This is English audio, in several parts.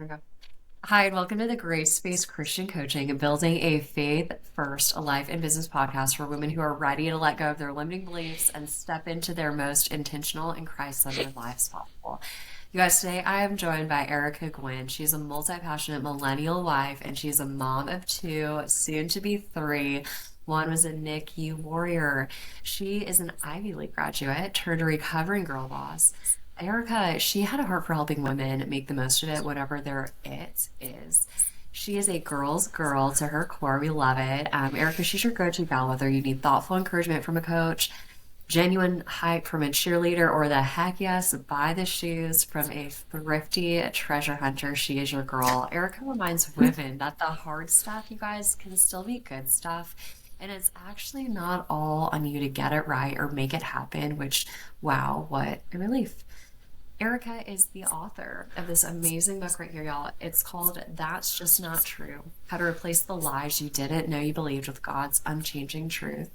we go. Hi, and welcome to the Grace-Based Christian Coaching, building a faith-first life and business podcast for women who are ready to let go of their limiting beliefs and step into their most intentional and Christ-centered lives possible. You guys, today I am joined by Erica Gwynn. She's a multi-passionate millennial wife, and she's a mom of two, soon to be three. One was a NICU warrior. She is an Ivy League graduate, turned a recovering girl boss. Erica, she had a heart for helping women make the most of it, whatever their it is. She is a girl's girl to her core. We love it. Erica, she's your go-to gal, whether you need thoughtful encouragement from a coach, genuine hype from a cheerleader, or the heck yes, buy the shoes from a thrifty treasure hunter. She is your girl. Erica reminds women that the hard stuff, you guys, can still be good stuff. And it's actually not all on you to get it right or make it happen, which, wow, what a relief. Erica is the author of this amazing book right here, y'all. It's called That's Just Not True: How to Replace the Lies You Didn't Know You Believed with God's Unchanging Truth.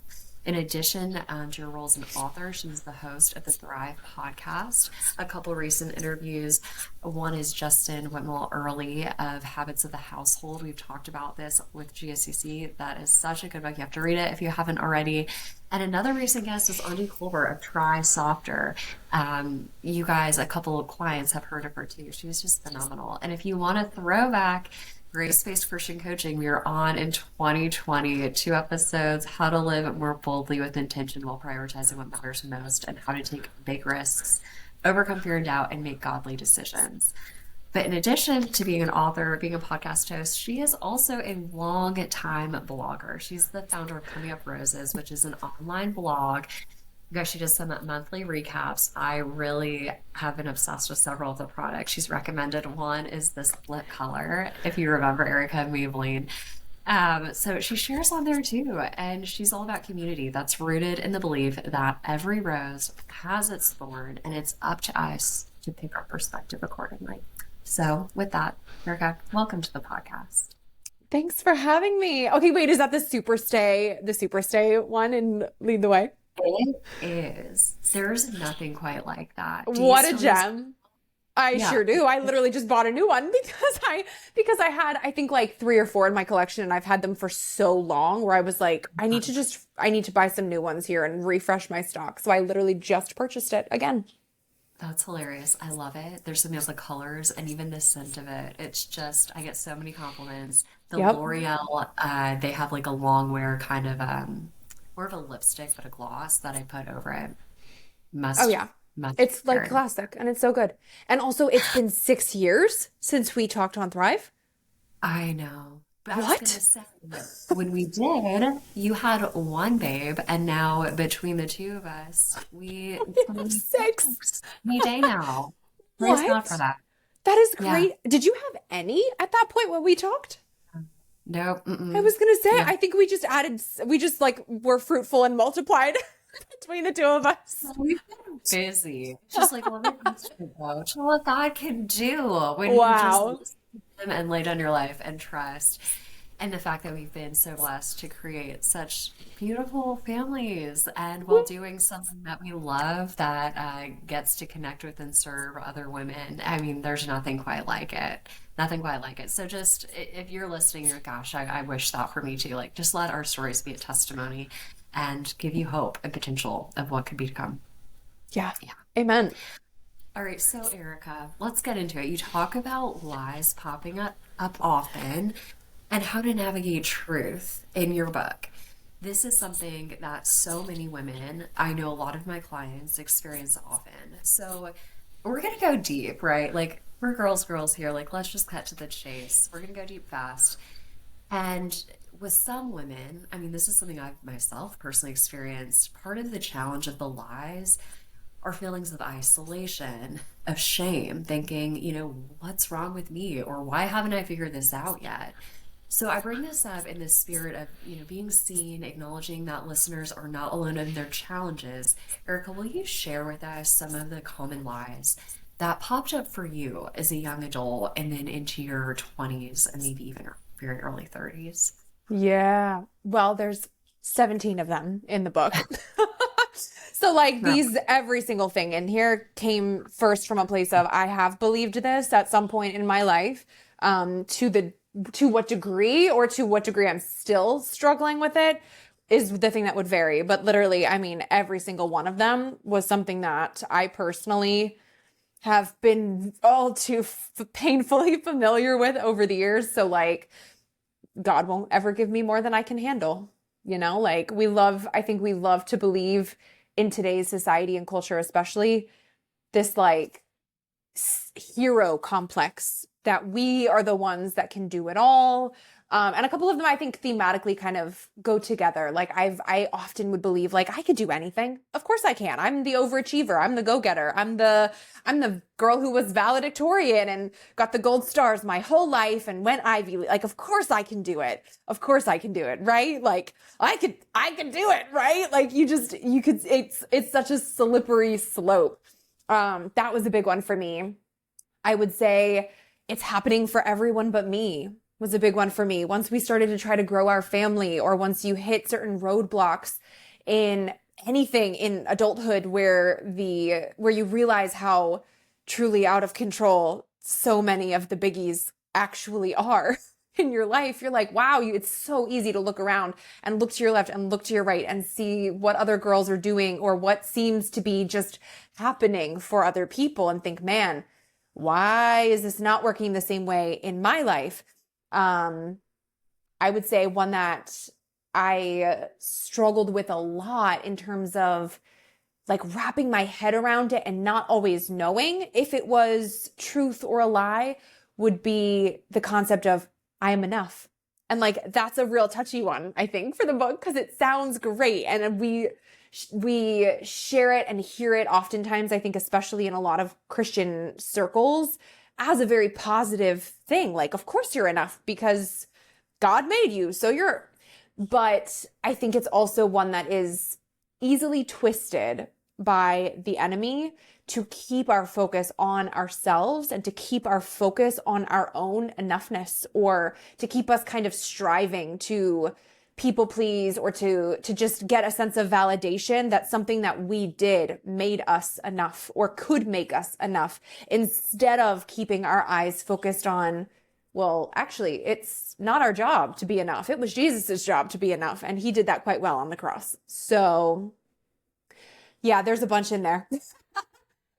In addition to your role as an author, she's the host of the Thrive podcast. A couple recent interviews. One is Justin Whitmore Early of Habits of the Household. We've talked about this with GSCC. That is such a good book. You have to read it if you haven't already. And another recent guest is Andy Colbert of Try Softer. You guys, a couple of clients have heard of her too. She's just phenomenal. And if you want a throwback Grace-Based Christian Coaching, we are on in 2020, 2 episodes, how to live more boldly with intention while prioritizing what matters most, and how to take big risks, overcome fear and doubt, and make godly decisions. But in addition to being an author, being a podcast host, she is also a long-time blogger. She's the founder of Coming Up Roses, which is an online blog. You guys, she does some monthly recaps. I really have been obsessed with several of the products she's recommended. One is this lip color, if you remember Erica and Maybelline. So she shares on there too, and she's all about community that's rooted in the belief that every rose has its thorn, and it's up to us to pick our perspective accordingly. So with that, Erica, welcome to the podcast. Thanks for having me. Okay, wait, is that the super stay one and lead the way? It is. There's nothing quite like that. Do you What a still use? gem. I Yeah. sure do. I literally just bought a new one because I had I think like 3 or 4 in my collection, and I've had them for so long where I was like, I need to buy some new ones here and refresh my stock. So I literally just purchased it again. That's hilarious. I love it. There's something else, the colors and even the scent of it. It's just, I get so many compliments. The Yep. L'Oreal, they have like a long wear kind of, more of a lipstick, but a gloss that I put over it. Oh Must, yeah. must It's like wear. classic and it's so good. And also it's been 6 years since we talked on Thrive. I know. But I was gonna What? say, when we did, you had one babe, and now between the two of us, we We have three 6. any day now. Praise God for What? that. That is Yeah. great. Did you have any at that point when we talked? No, I mm-mm. was gonna say, Yeah. I think we just like were fruitful and multiplied between the two of us. We've been busy. It's just like, love it, coach. What God can do when you just Wow. listen to Him and lay down your life and trust. And the fact that we've been so blessed to create such beautiful families and while doing something that we love that gets to connect with and serve other women. I mean, there's nothing quite like it. Nothing quite like it. So just if you're listening, you're, gosh, I wish that for me too. Like, just let our stories be a testimony and give you hope and potential of what could be to come. Yeah. Yeah. Amen. All right, so Erica, let's get into it. You talk about lies popping up often and how to navigate truth in your book. This is something that so many women, I know a lot of my clients experience often. So we're gonna go deep, right? Like we're girls here. Like let's just cut to the chase. We're gonna go deep fast. And with some women, I mean, this is something I've myself personally experienced. Part of the challenge of the lies are feelings of isolation, of shame, thinking, what's wrong with me? Or why haven't I figured this out yet? So I bring this up in the spirit of, being seen, acknowledging that listeners are not alone in their challenges. Erica, will you share with us some of the common lies that popped up for you as a young adult and then into your 20s and maybe even your very early 30s? Yeah. Well, there's 17 of them in the book. So like No. every single thing, and here came first from a place of I have believed this at some point in my life, to what degree I'm still struggling with it is the thing that would vary. But literally, I mean, every single one of them was something that I personally have been all too painfully familiar with over the years. So like, God won't ever give me more than I can handle. Like I think we love to believe in today's society and culture, especially this like hero complex that we are the ones that can do it all. And a couple of them I think thematically kind of go together. Like I often would believe like I could do anything. Of course I can. I'm the overachiever. I'm the go-getter. I'm the girl who was valedictorian and got the gold stars my whole life and went Ivy League. Like, of course I can do it. Of course I can do it. Right? Like I could do it. Right? Like it's such a slippery slope. That was a big one for me. I would say it's happening for everyone but me was a big one for me. Once we started to try to grow our family, or once you hit certain roadblocks in anything in adulthood where you realize how truly out of control so many of the biggies actually are in your life, you're like, wow, it's so easy to look around and look to your left and look to your right and see what other girls are doing or what seems to be just happening for other people and think, man, why is this not working the same way in my life? I would say one that I struggled with a lot in terms of like wrapping my head around it and not always knowing if it was truth or a lie would be the concept of I am enough. And like, that's a real touchy one, I think, for the book, because it sounds great. And we share it and hear it oftentimes, I think, especially in a lot of Christian circles, as a very positive thing. Like, of course you're enough because God made you. But I think it's also one that is easily twisted by the enemy to keep our focus on ourselves and to keep our focus on our own enoughness, or to keep us kind of striving to people please, or to just get a sense of validation that something that we did made us enough or could make us enough, instead of keeping our eyes focused on, well, actually, it's not our job to be enough. It was Jesus's job to be enough. And he did that quite well on the cross. So yeah, there's a bunch in there.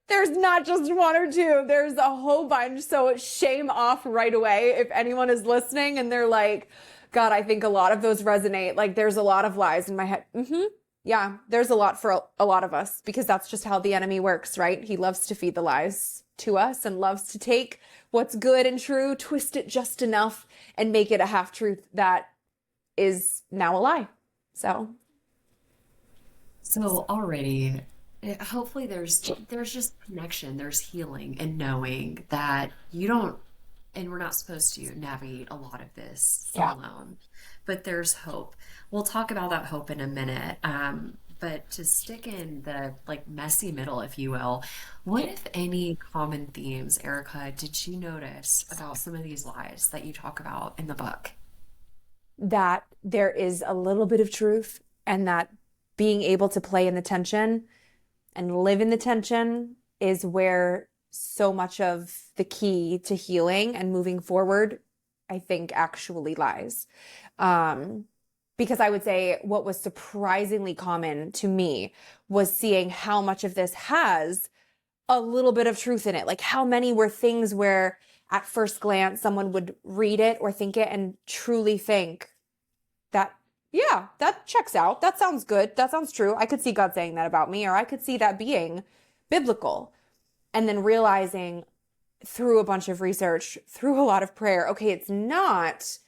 There's not just one or two. There's a whole bunch. So shame off right away if anyone is listening and they're like, God, I think a lot of those resonate. Like there's a lot of lies in my head. Yeah, there's a lot for a lot of us, because that's just how the enemy works, right? He loves to feed the lies to us and loves to take what's good and true, twist it just enough, and make it a half truth that is now a lie. So Already, hopefully there's just connection, there's healing, and knowing that you don't, and we're not supposed to navigate a lot of this alone, but there's hope. We'll talk about that hope in a minute. But to stick in the like messy middle, if you will, what if any common themes, Erica, did you notice about some of these lies that you talk about in the book? that there is a little bit of truth, and that being able to play in the tension and live in the tension is where so much of the key to healing and moving forward, I think, actually lies. Because I would say what was surprisingly common to me was seeing how much of this has a little bit of truth in it. Like how many were things where at first glance someone would read it or think it and truly think that, yeah, that checks out. That sounds good. That sounds true. I could see God saying that about me, or I could see that being biblical. And then realizing through a bunch of research, through a lot of prayer, okay, it's not.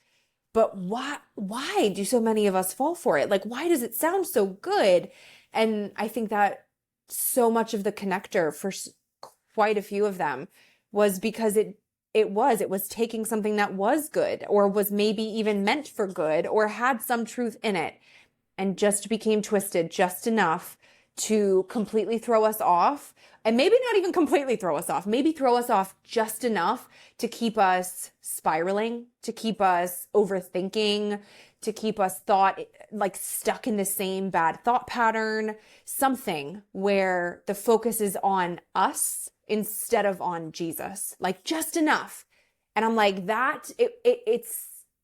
But why do so many of us fall for it? Like, why does it sound so good? And I think that so much of the connector for quite a few of them was because it was taking something that was good, or was maybe even meant for good, or had some truth in it, and just became twisted just enough to completely throw us off, and maybe not even completely throw us off, maybe throw us off just enough to keep us spiraling, to keep us overthinking, to keep us stuck in the same bad thought pattern, something where the focus is on us instead of on Jesus, like just enough. And I'm like,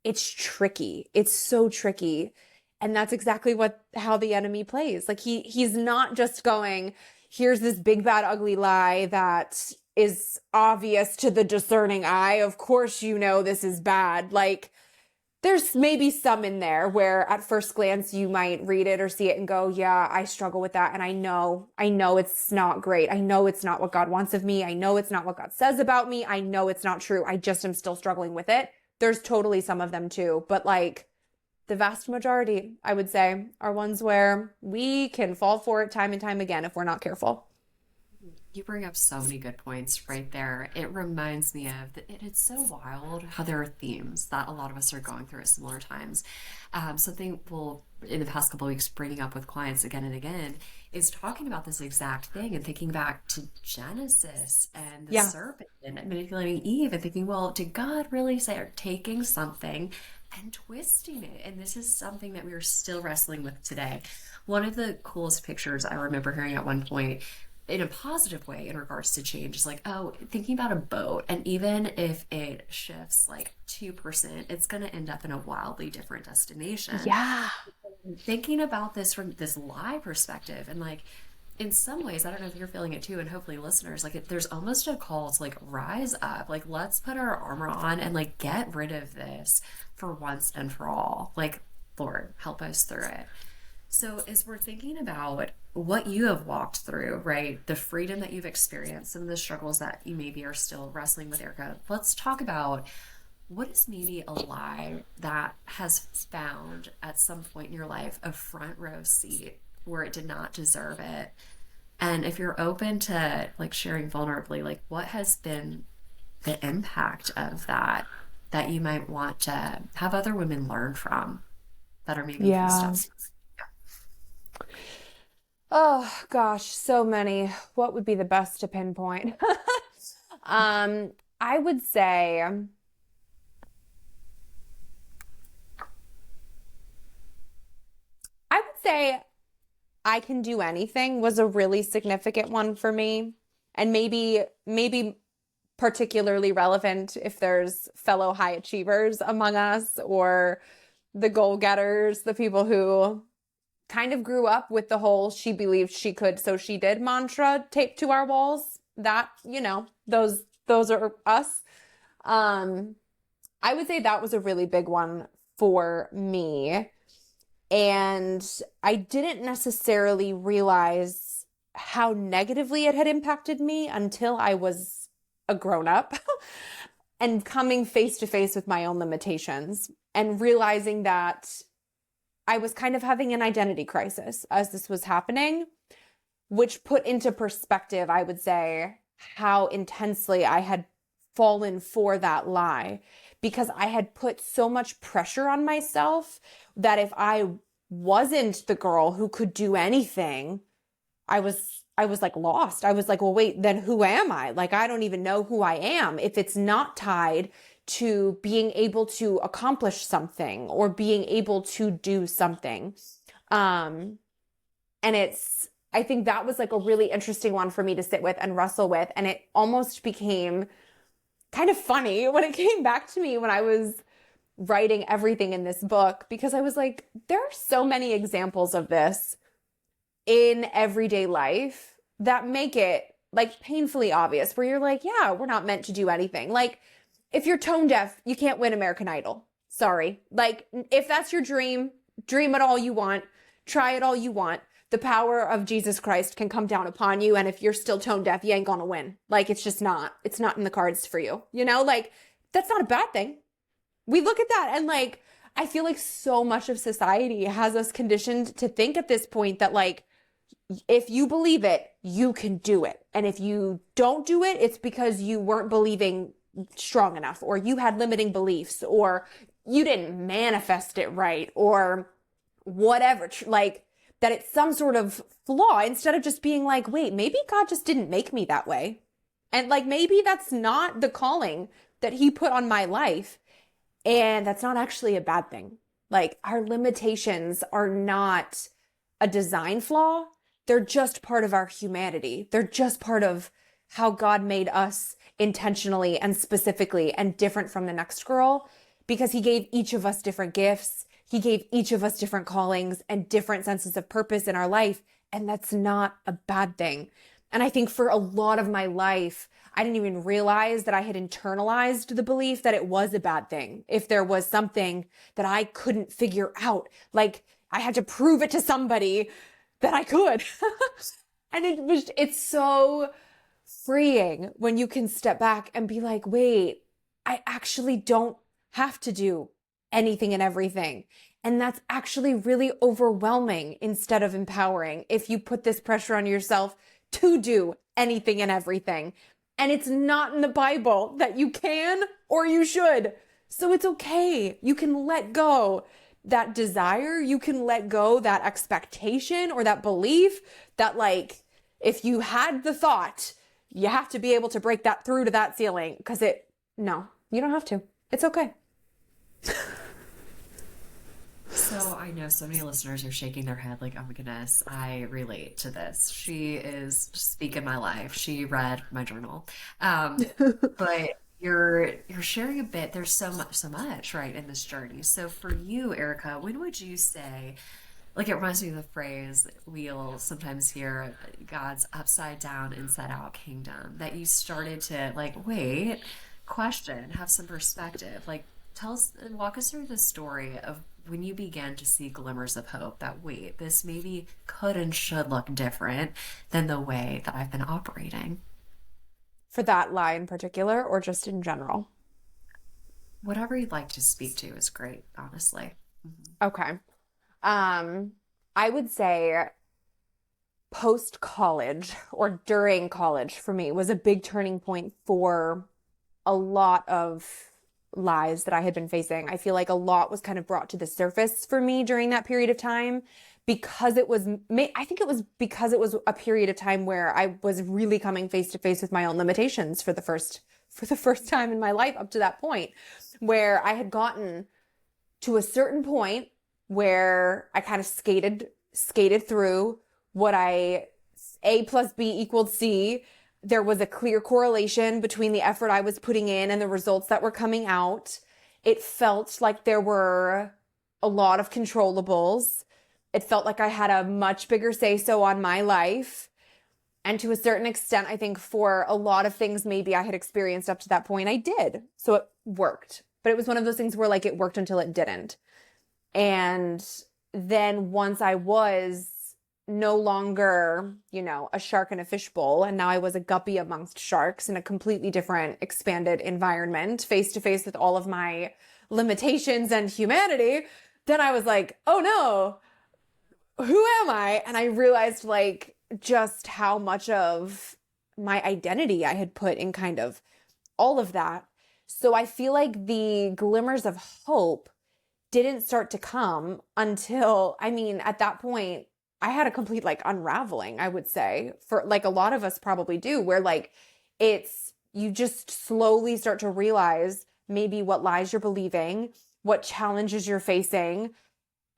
it's tricky. It's so tricky. And that's exactly how the enemy plays. Like he's not just going, here's this big, bad, ugly lie that is obvious to the discerning eye. Of course, this is bad. Like there's maybe some in there where at first glance you might read it or see it and go, yeah, I struggle with that. And I know it's not great. I know it's not what God wants of me. I know it's not what God says about me. I know it's not true. I just am still struggling with it. There's totally some of them too. But like the vast majority, I would say, are ones where we can fall for it time and time again if we're not careful. You bring up so many good points right there. It reminds me of that it's so wild how there are themes that a lot of us are going through at similar times. Something we'll, in the past couple of weeks, bringing up with clients again and again is talking about this exact thing and thinking back to Genesis and the serpent and manipulating Eve and thinking, well, did God really say, or taking something and twisting it? And this is something that we are still wrestling with today. One of the coolest pictures I remember hearing at one point in a positive way in regards to change is like, oh, thinking about a boat, and even if it shifts like 2%, it's going to end up in a wildly different destination. Yeah. Thinking about this from this lie perspective, and like in some ways, I don't know if you're feeling it too, and hopefully listeners, like there's almost a call to like rise up, like let's put our armor on and like get rid of this for once and for all. Like, Lord, help us through it. So as we're thinking about what you have walked through, right, the freedom that you've experienced, some of the struggles that you maybe are still wrestling with, Erica, let's talk about what is maybe a lie that has found at some point in your life a front row seat where it did not deserve it. And if you're open to like sharing vulnerably, like what has been the impact of that you might want to have other women learn from that are maybe a few steps. Oh gosh, so many. What would be the best to pinpoint? I would say I can do anything was a really significant one for me, and maybe particularly relevant if there's fellow high achievers among us, or the goal getters, the people who kind of grew up with the whole she believed she could, so she did mantra taped to our walls. That, those are us. I would say that was a really big one for me. And I didn't necessarily realize how negatively it had impacted me until I was a grown-up and coming face to face with my own limitations and realizing that I was kind of having an identity crisis as this was happening, which put into perspective, I would say, how intensely I had fallen for that lie, because I had put so much pressure on myself that if I wasn't the girl who could do anything, I was like lost. I was like, well, wait, then who am I? Like, I don't even know who I am if it's not tied to being able to accomplish something or being able to do something. And I think that was like a really interesting one for me to sit with and wrestle with. And it almost became kind of funny when it came back to me when I was writing everything in this book, because I was like, there are so many examples of this in everyday life that make it like painfully obvious, where you're like, yeah, we're not meant to do anything. Like, if you're tone deaf, you can't win American Idol. Sorry. Like, if that's your dream it all you want, try it all you want. The power of Jesus Christ can come down upon you. And if you're still tone deaf, you ain't gonna win. Like, it's not in the cards for you. Like, that's not a bad thing. We look at that and like, I feel like so much of society has us conditioned to think at this point that like, if you believe it, you can do it. And if you don't do it, it's because you weren't believing strong enough, or you had limiting beliefs, or you didn't manifest it right, or whatever. Like, that it's some sort of flaw instead of just being like, wait, maybe God just didn't make me that way. And like, maybe that's not the calling that he put on my life. And that's not actually a bad thing. Like, our limitations are not a design flaw. They're just part of our humanity. They're just part of how God made us intentionally and specifically and different from the next girl, because he gave each of us different gifts. He gave each of us different callings and different senses of purpose in our life. And that's not a bad thing. And I think for a lot of my life, I didn't even realize that I had internalized the belief that it was a bad thing. If there was something that I couldn't figure out, like I had to prove it to somebody that I could. And it's so freeing when you can step back and be like, wait, I actually don't have to do anything and everything. And that's actually really overwhelming instead of empowering if you put this pressure on yourself to do anything and everything. And it's not in the Bible that you can or you should. So it's okay. You can let go that desire. You can let go that expectation or that belief that, like, if you had the thought, you have to be able to break that through to that ceiling. No, you don't have to. It's okay. So I know so many listeners are shaking their head like, oh my goodness, I relate to this. She is speaking my life. She read my journal. But you're sharing a bit. There's so much, right, in this journey. So for you, Erica, when would you say, like, it reminds me of the phrase we'll sometimes hear, God's upside down, inside out kingdom, that you started to like, wait, question, have some perspective. Like, tell us and walk us through the story of when you began to see glimmers of hope that, wait, this maybe could and should look different than the way that I've been operating. For that lie in particular, or just in general? Whatever you'd like to speak to is great, honestly. Okay. I would say post-college or during college for me was a big turning point for a lot of lies that I had been facing. I feel like a lot was kind of brought to the surface for me during that period of time because I think it was because it was a period of time where I was really coming face to face with my own limitations for the first time in my life up to that point, where I had gotten to a certain point where I kind of skated through what A plus B equaled C. There was a clear correlation between the effort I was putting in and the results that were coming out. It felt like there were a lot of controllables. It felt like I had a much bigger say-so on my life. And to a certain extent, I think for a lot of things maybe I had experienced up to that point, I did. So it worked. But it was one of those things where, like, it worked until it didn't. And then once I was no longer, a shark in a fishbowl, and now I was a guppy amongst sharks in a completely different expanded environment, face to face with all of my limitations and humanity, then I was like, oh no, who am I? And I realized, like, just how much of my identity I had put in kind of all of that. So I feel like the glimmers of hope didn't start to come until, at that point, I had a complete, like, unraveling, I would say, for, like, a lot of us probably do, where, like, you just slowly start to realize maybe what lies you're believing, what challenges you're facing,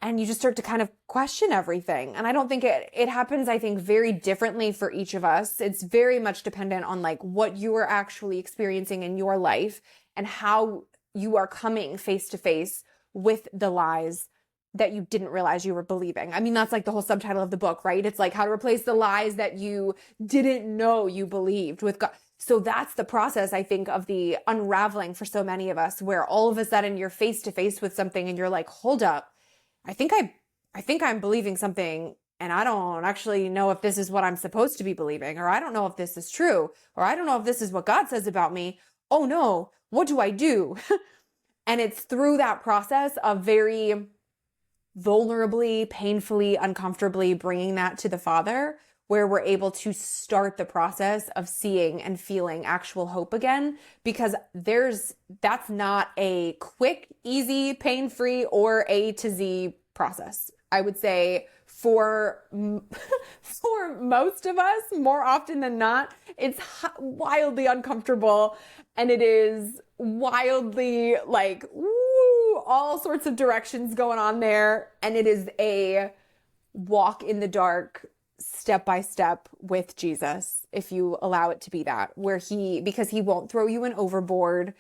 and you just start to kind of question everything. And I don't think it happens, I think, very differently for each of us. It's very much dependent on, like, what you are actually experiencing in your life and how you are coming face to face with the lies that you didn't realize you were believing. That's like the whole subtitle of the book, right? It's like how to replace the lies that you didn't know you believed with God. So that's the process, I think, of the unraveling for so many of us, where all of a sudden you're face to face with something and you're like, hold up, I think I'm believing something, and I don't actually know if this is what I'm supposed to be believing, or I don't know if this is true, or I don't know if this is what God says about me. Oh no, what do I do? And it's through that process of very vulnerably, painfully, uncomfortably bringing that to the Father, where we're able to start the process of seeing and feeling actual hope again, because that's not a quick, easy, pain-free, or A to Z process. I would say for for most of us, more often than not, it's wildly uncomfortable, and it is wildly like, woo, all sorts of directions going on there, and it is a walk in the dark, step by step with Jesus, if you allow it to be that, where because he won't throw you in overboard.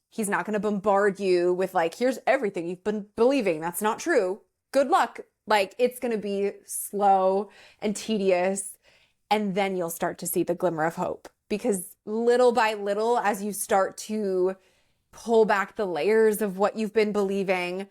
He's not going to bombard you with like, here's everything you've been believing. That's not true. Good luck. Like, it's going to be slow and tedious. And then you'll start to see the glimmer of hope, because little by little, as you start to pull back the layers of what you've been believing,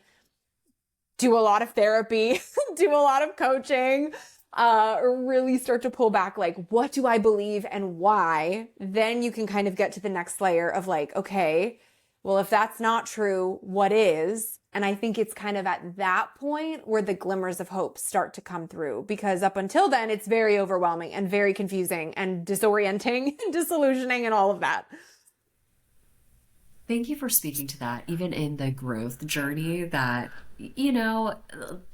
do a lot of therapy, do a lot of coaching, really start to pull back, like, what do I believe and why? Then you can kind of get to the next layer of like, okay, well, if that's not true, what is? And I think it's kind of at that point where the glimmers of hope start to come through, because up until then, it's very overwhelming and very confusing and disorienting and disillusioning and all of that. Thank you for speaking to that, even in the growth journey that, you know,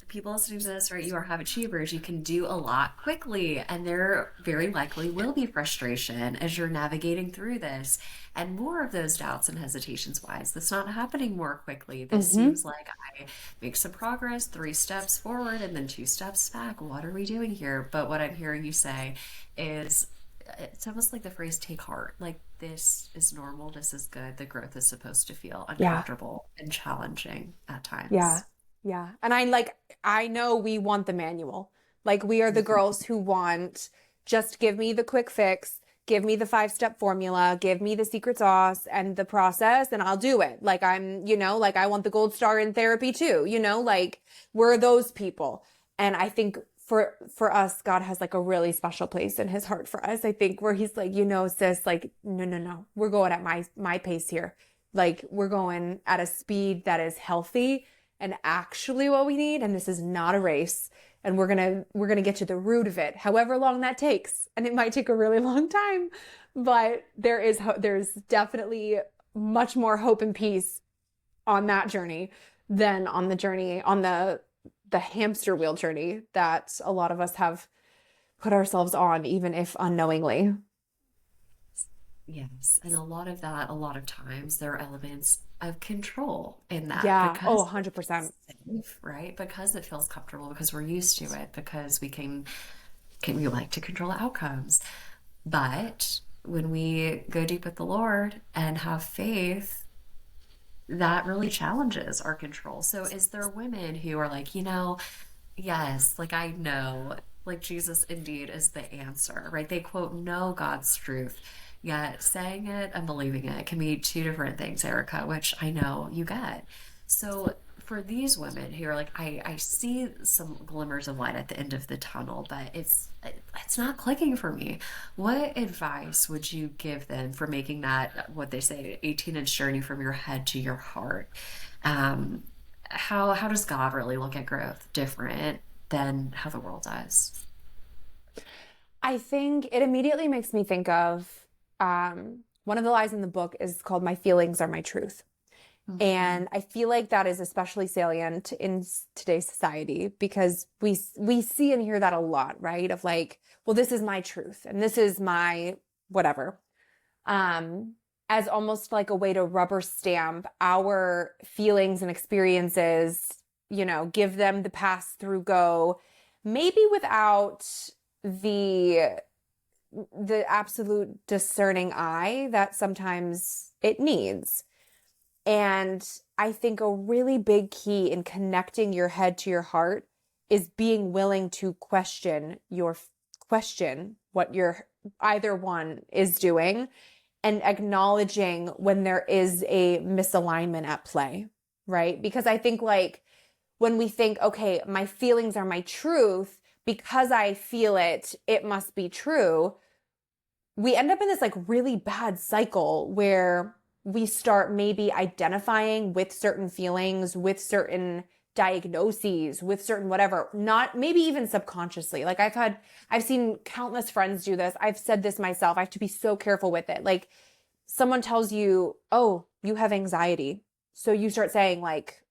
people listening to this, right? You are habit achievers. You can do a lot quickly, and there very likely will be frustration as you're navigating through this. And more of those doubts and hesitations, why is this not happening more quickly? This seems like I make some progress, 3 steps forward and then 2 steps back. What are we doing here? But what I'm hearing you say is, it's almost like the phrase take heart. Like, this is normal, this is good. The growth is supposed to feel Yeah. uncomfortable and challenging at Yeah. times. Yeah. And I know we want the manual. Like, we are the girls who want, just give me the quick fix, give me the 5-step formula, give me the secret sauce and the process, and I'll do it. Like, like, I want the gold star in therapy too, like, we're those people. And I think for us, God has like a really special place in his heart for us. I think where he's like, sis, like, no, we're going at my pace here. Like, we're going at a speed that is healthy and actually what we need. And this is not a race. And we're going to get to the root of it, however long that takes. And it might take a really long time, but there's definitely much more hope and peace on that journey than on the journey, on the hamster wheel journey that a lot of us have put ourselves on, even if unknowingly. Yes. And a lot of that, a lot of times, there are elements of control in that Yeah. Oh, because it's 100%. safe, right? Because it feels comfortable, because we're used to it, because we like to control outcomes. But when we go deep with the Lord and have faith, that really challenges our control. So is there women who are like, yes, like I know, like Jesus indeed is the answer, right? They quote, know God's truth, yet saying it and believing it can be 2 different things, Erica, which I know you get. So for these women who are like, I see some glimmers of light at the end of the tunnel, but it's not clicking for me. What advice would you give them for making that, what they say, 18-inch journey from your head to your heart? Um, how does God really look at growth different than how the world does? I think it immediately makes me think of one of the lies in the book is called "My feelings are my truth." Mhm. And I feel like that is especially salient in today's society, because we see and hear that a lot, right? Of like, well, this is my truth and this is my whatever. Um, as almost like a way to rubber stamp our feelings and experiences, give them the pass through go, maybe without the absolute discerning eye that sometimes it needs. And I think a really big key in connecting your head to your heart is being willing to question what your either one is doing, and acknowledging when there is a misalignment at play, right? Because I think, like, when we think, okay, my feelings are my truth, because I feel it, it must be true, we end up in this like really bad cycle where we start maybe identifying with certain feelings, with certain diagnoses, with certain whatever, not maybe even subconsciously. Like, I've seen countless friends do this. I've said this myself. I have to be so careful with it. Like, someone tells you, oh, you have anxiety. So you start saying like,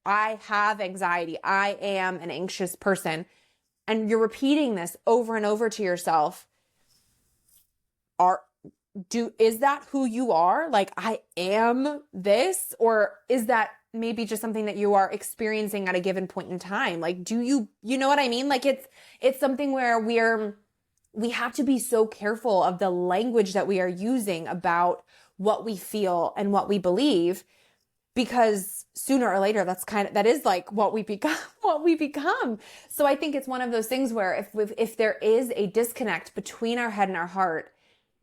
I have anxiety. I am an anxious person. And you're repeating this over and over to yourself. Is that who you are? Like, I am this? Or is that maybe just something that you are experiencing at a given point in time? Like, you know what I mean? Like, it's something where we have to be so careful of the language that we are using about what we feel and what we believe, because sooner or later that is like what we become. So I think it's one of those things where if there is a disconnect between our head and our heart,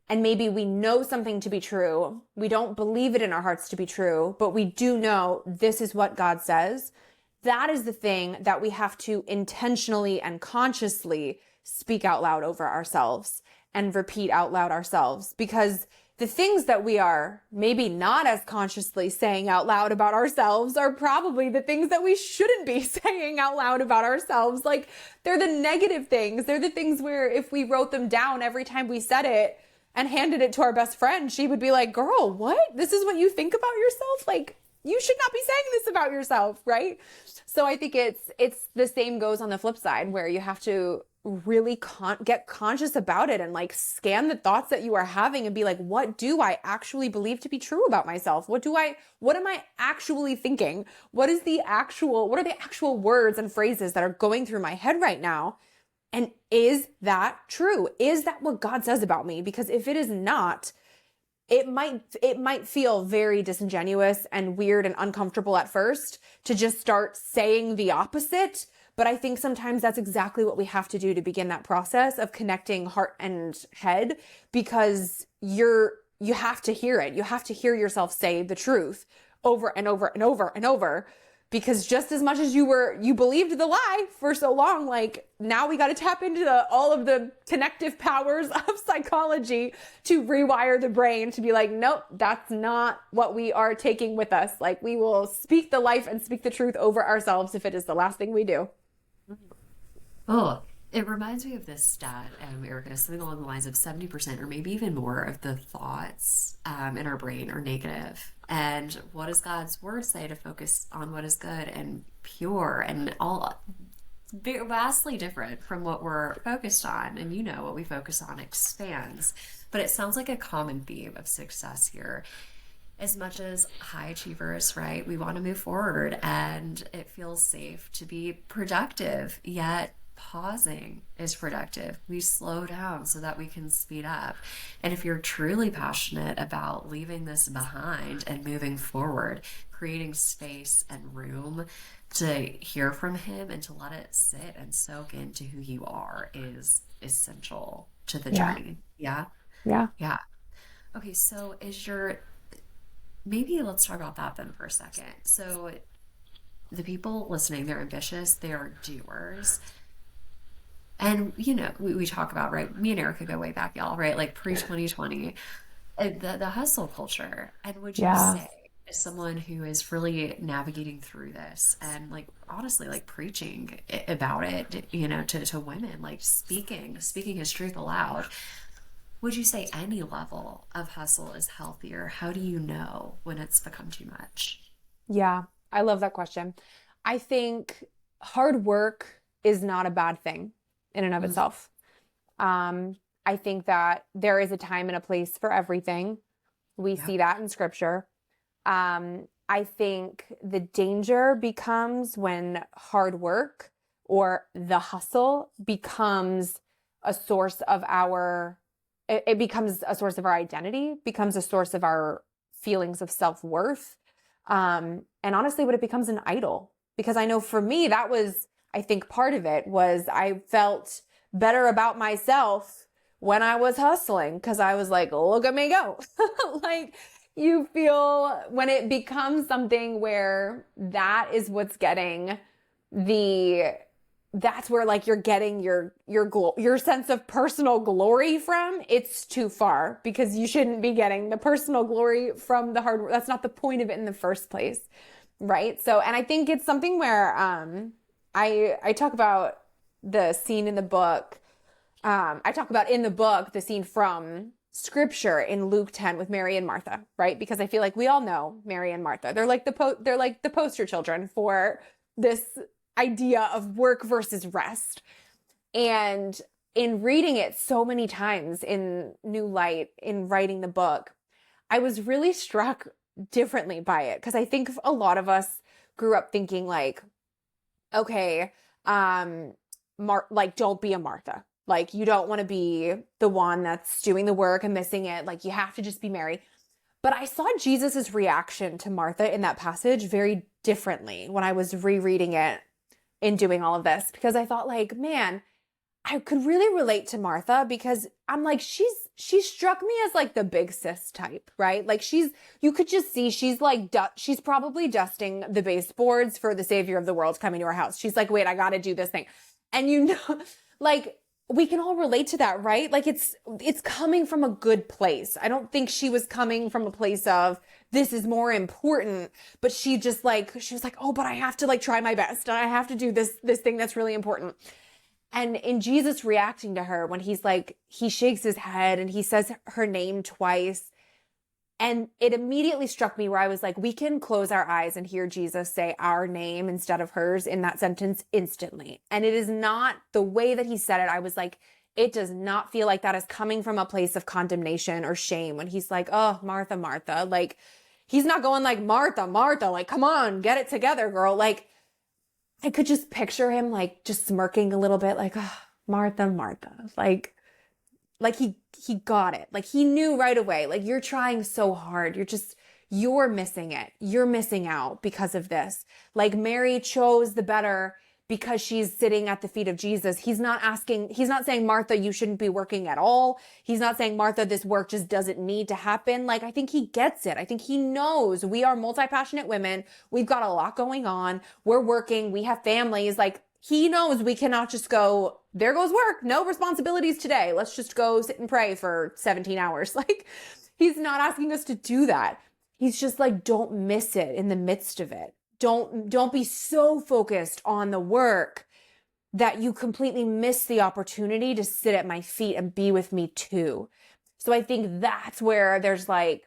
and maybe we know something to be true, we don't believe it in our hearts to be true, but we do know this is what God says, that is the thing that we have to intentionally and consciously speak out loud over ourselves and repeat out loud ourselves. Because the things that we are maybe not as consciously saying out loud about ourselves are probably the things that we shouldn't be saying out loud about ourselves. Like, they're the negative things. They're the things where if we wrote them down every time we said it and handed it to our best friend, she would be like, girl, what? This is what you think about yourself? Like, you should not be saying this about yourself, right? So I think it's the same goes on the flip side, where you have to really get conscious about it and like scan the thoughts that you are having and be like, what do I actually believe to be true about myself? What am I actually thinking? What are the actual words and phrases that are going through my head right now? And is that true? Is that what God says about me? Because if it is not, it might feel very disingenuous and weird and uncomfortable at first to just start saying the opposite. But I think sometimes that's exactly what we have to do to begin that process of connecting heart and head, because you have to hear it. You have to hear yourself say the truth over and over and over and over. Because just as much as you believed the lie for so long, like, now we got to tap into all of the connective powers of psychology to rewire the brain to be like, nope, that's not what we are taking with us. Like, we will speak the life and speak the truth over ourselves if it is the last thing we do. Oh, it reminds me of this stat, Erica, something along the lines of 70% or maybe even more of the thoughts in our brain are negative. And what does God's word say? To focus on what is good and pure and all vastly different from what we're focused on. And what we focus on expands. But it sounds like a common theme of success here. As much as high achievers, right? We want to move forward and it feels safe to be productive, yet pausing is productive. We slow down so that we can speed up. And if you're truly passionate about leaving this behind and moving forward, creating space and room to hear from him and to let it sit and soak into who you are is essential to the journey. Yeah. Yeah. Yeah. Okay. So maybe let's talk about that then for a second. So the people listening, they're ambitious, they are doers. And, we talk about, right? Me and Erica go way back, y'all, right? Like pre-2020, the hustle culture. And would you say, as someone who is really navigating through this and, like, honestly, like, preaching about it, to women, like, speaking his truth aloud, would you say any level of hustle is healthier? How do you know when it's become too much? Yeah, I love that question. I think hard work is not a bad thing in and of itself. I think that there is a time and a place for everything. We see that in scripture. I think the danger becomes when hard work or the hustle becomes a source of it becomes a source of our identity, becomes a source of our feelings of self-worth. And honestly, what it becomes an idol. Because I know for me, that was, I think part of it was I felt better about myself when I was hustling, because I was like, look at me go. Like, you feel when it becomes something where that is what's getting that's where, like, you're getting your sense of personal glory from, it's too far, because you shouldn't be getting the personal glory from the hard work. That's not the point of it in the first place. Right. So, and I think it's something where, I talk about the scene in the book. I talk about in the book, the scene from scripture in Luke 10 with Mary and Martha, right? Because I feel like we all know Mary and Martha. They're like the poster children for this idea of work versus rest. And in reading it so many times in new light, in writing the book, I was really struck differently by it, because I think a lot of us grew up thinking like, okay, like, don't be a Martha. Like, you don't want to be the one that's doing the work and missing it. Like, you have to just be Mary. But I saw Jesus's reaction to Martha in that passage very differently when I was rereading it in doing all of this, because I thought like, man, I could really relate to Martha, because I'm like, she struck me as like the big sis type, right? Like, you could just see she's like, she's probably dusting the baseboards for the savior of the world coming to her house. She's like, wait, I got to do this thing. And like, we can all relate to that, right? Like, it's coming from a good place. I don't think she was coming from a place of, this is more important, but she was like, oh, but I have to like try my best, and I have to do this thing that's really important. And in Jesus reacting to her, when he's like, he shakes his head and he says her name twice. And it immediately struck me where I was like, we can close our eyes and hear Jesus say our name instead of hers in that sentence instantly. And it is not the way that he said it. I was like, it does not feel like that is coming from a place of condemnation or shame when he's like, oh, Martha, Martha. Like, he's not going like, Martha, Martha, like, come on, get it together, girl. Like, I could just picture him like just smirking a little bit like, oh, Martha, Martha. Like he got it. Like, he knew right away, like, you're trying so hard. You're missing it. You're missing out because of this. Like, Mary chose the better because she's sitting at the feet of Jesus. He's not saying, Martha, you shouldn't be working at all. He's not saying, Martha, this work just doesn't need to happen. Like, I think he gets it. I think he knows we are multi-passionate women. We've got a lot going on. We're working. We have families. Like, he knows we cannot just go, there goes work. No responsibilities today. Let's just go sit and pray for 17 hours. Like, he's not asking us to do that. He's just like, don't miss it in the midst of it. Don't be so focused on the work that you completely miss the opportunity to sit at my feet and be with me too. So I think that's where there's like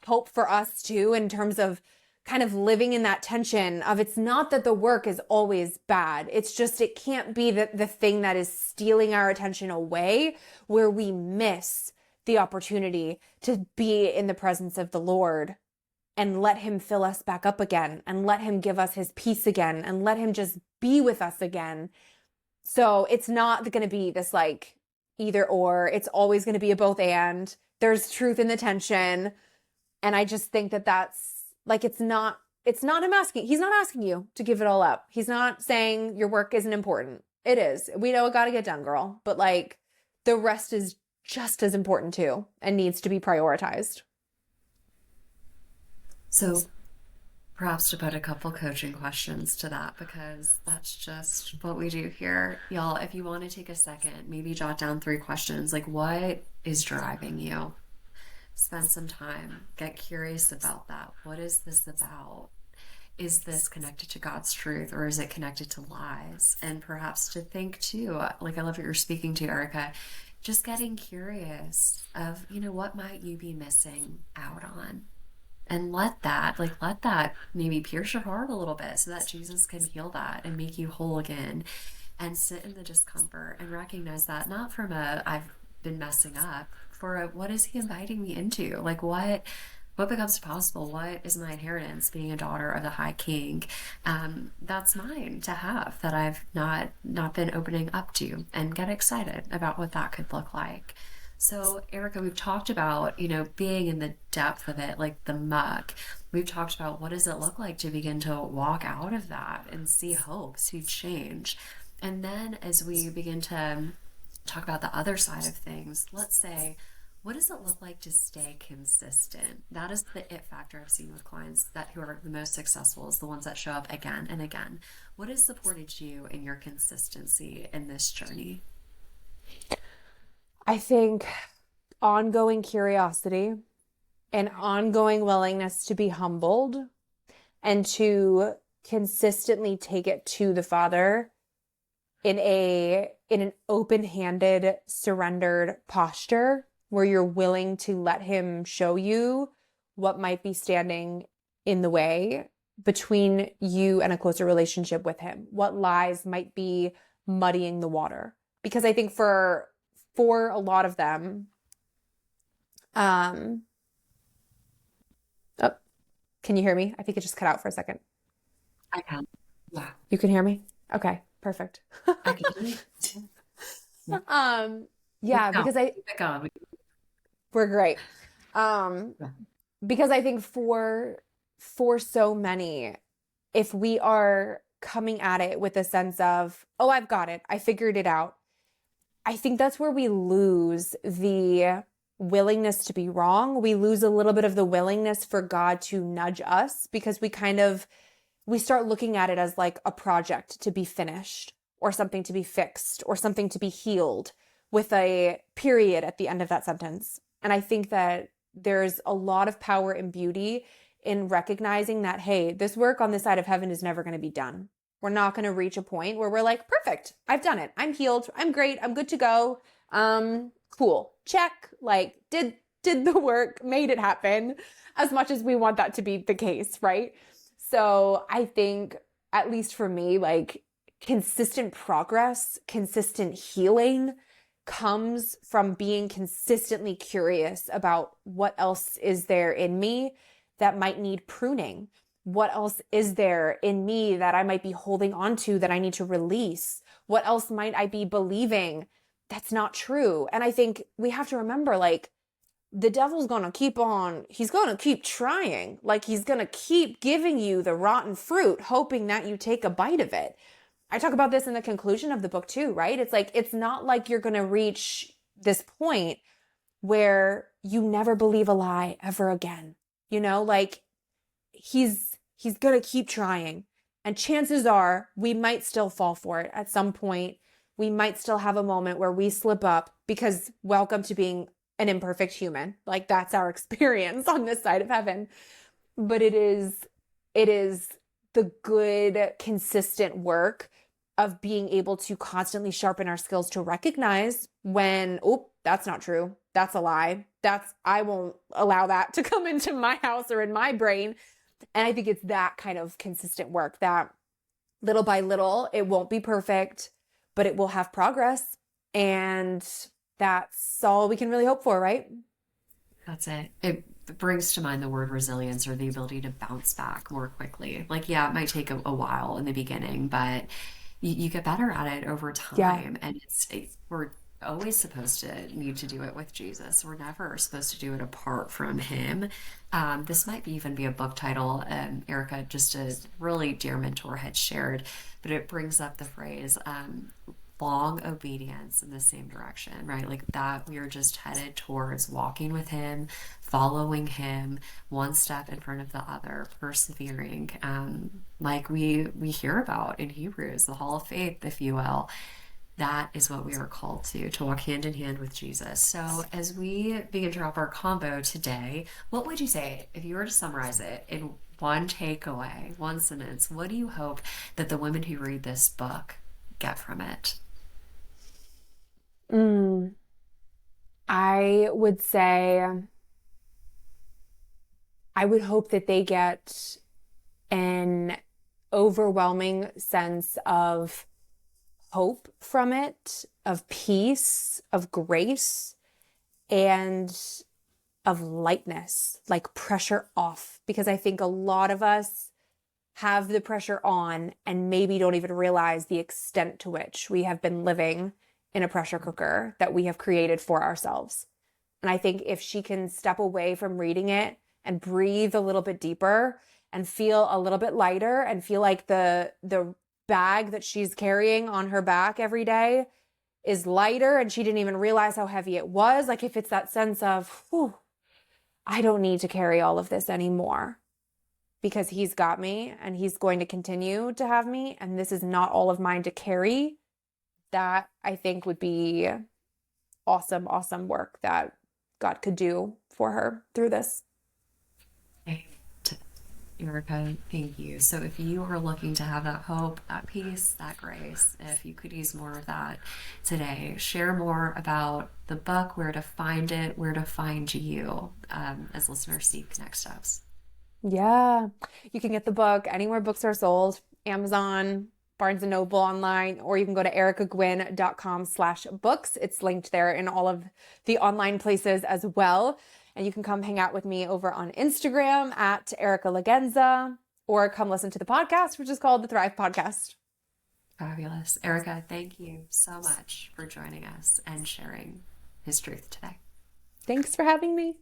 hope for us too, in terms of kind of living in that tension of, it's not that the work is always bad. It's just, it can't be the thing that is stealing our attention away, where we miss the opportunity to be in the presence of the Lord and let him fill us back up again, and let him give us his peace again, and let him just be with us again. So it's not going to be this like either or. It's always going to be a both and. There's truth in the tension. And I just think that that's like, it's not him asking. He's not asking you to give it all up. He's not saying your work isn't important. It is. We know it got to get done, girl. But like, the rest is just as important too, and needs to be prioritized. So perhaps to put a couple coaching questions to that, because that's just what we do here. Y'all, if you want to take a second, maybe jot down 3 questions. Like, what is driving you? Spend some time, get curious about that. What is this about? Is this connected to God's truth, or is it connected to lies? And perhaps to think too, like, I love what you're speaking to, Erica, just getting curious of, what might you be missing out on? And let that maybe pierce your heart a little bit, so that Jesus can heal that and make you whole again, and sit in the discomfort and recognize that, not from I've been messing up, for what is he inviting me into? Like, what becomes possible? What is my inheritance, being a daughter of the High King? That's mine to have, that I've not been opening up to, and get excited about what that could look like. So, Erica, we've talked about, being in the depth of it, like the muck. We've talked about what does it look like to begin to walk out of that and see hope, see change. And then as we begin to talk about the other side of things, let's say, what does it look like to stay consistent? That is the it factor I've seen with clients who are the most successful, is the ones that show up again and again. What has supported you in your consistency in this journey? I think ongoing curiosity and ongoing willingness to be humbled, and to consistently take it to the Father in an open-handed, surrendered posture, where you're willing to let him show you what might be standing in the way between you and a closer relationship with him, what lies might be muddying the water. Because I think for a lot of them, oh, can you hear me? I think it just cut out for a second. I can. Yeah. You can hear me? Okay, perfect. I can hear you. Yeah, No, because keep it going. we're great. Yeah. Because I think for so many, if we are coming at it with a sense of, oh, I've got it, I figured it out, I think that's where we lose the willingness to be wrong. We lose a little bit of the willingness for God to nudge us, because we start looking at it as like a project to be finished, or something to be fixed, or something to be healed, with a period at the end of that sentence. And I think that there's a lot of power and beauty in recognizing that, hey, this work on this side of heaven is never going to be done. We're not going to reach a point where we're like, perfect, I've done it, I'm healed, I'm great, I'm good to go. Cool, check, like did the work, made it happen, as much as we want that to be the case, right? So I think, at least for me, like consistent progress, consistent healing comes from being consistently curious about what else is there in me that might need pruning. What else is there in me that I might be holding on to that I need to release? What else might I be believing that's not true? And I think we have to remember, like, the devil's gonna he's gonna keep trying. Like, he's gonna keep giving you the rotten fruit, hoping that you take a bite of it. I talk about this in the conclusion of the book too, right? It's like, it's not like you're gonna reach this point where you never believe a lie ever again. You know, like he's gonna keep trying. And chances are we might still fall for it at some point. We might still have a moment where we slip up, because welcome to being an imperfect human. Like, that's our experience on this side of heaven. But it is the good, consistent work of being able to constantly sharpen our skills to recognize when, oh, that's not true. That's a lie. I won't allow that to come into my house or in my brain. And I think it's that kind of consistent work that little by little, it won't be perfect, but it will have progress. And that's all we can really hope for, right? That's it. It brings to mind the word resilience, or the ability to bounce back more quickly. Like, yeah, it might take a while in the beginning, but you get better at it over Yeah. time. And we're always supposed to need to do it with Jesus. We're never supposed to do it apart from him. This might even be a book title, Erica, just a really dear mentor had shared, but it brings up the phrase, long obedience in the same direction, right? Like that we are just headed towards walking with him, following him, one step in front of the other, persevering, like we hear about in Hebrews, the hall of faith, if you will. That is what we are called to walk hand in hand with Jesus. So as we begin to wrap our combo today, what would you say, if you were to summarize it in one takeaway, one sentence, what do you hope that the women who read this book get from it? I would say, I would hope that they get an overwhelming sense of hope from it, of peace, of grace, and of lightness, like pressure off. Because I think a lot of us have the pressure on and maybe don't even realize the extent to which we have been living in a pressure cooker that we have created for ourselves. And I think if she can step away from reading it and breathe a little bit deeper and feel a little bit lighter and feel like the bag that she's carrying on her back every day is lighter and she didn't even realize how heavy it was, like if it's that sense of, whew, I don't need to carry all of this anymore, because he's got me and he's going to continue to have me, and this is not all of mine to carry. That I think would be awesome, awesome work that God could do for her through this. Erica, thank you. So, if you are looking to have that hope, that peace, that grace, if you could use more of that today, share more about the book, where to find it, where to find you as listeners seek next steps. Yeah. You can get the book anywhere books are sold, Amazon, Barnes and Noble online, or you can go to ericagwynn.com/books. It's linked there in all of the online places as well. And you can come hang out with me over on Instagram at Erica Lagenza, or come listen to the podcast, which is called the Thrive Podcast. Fabulous. Erica, thank you so much for joining us and sharing his truth today. Thanks for having me.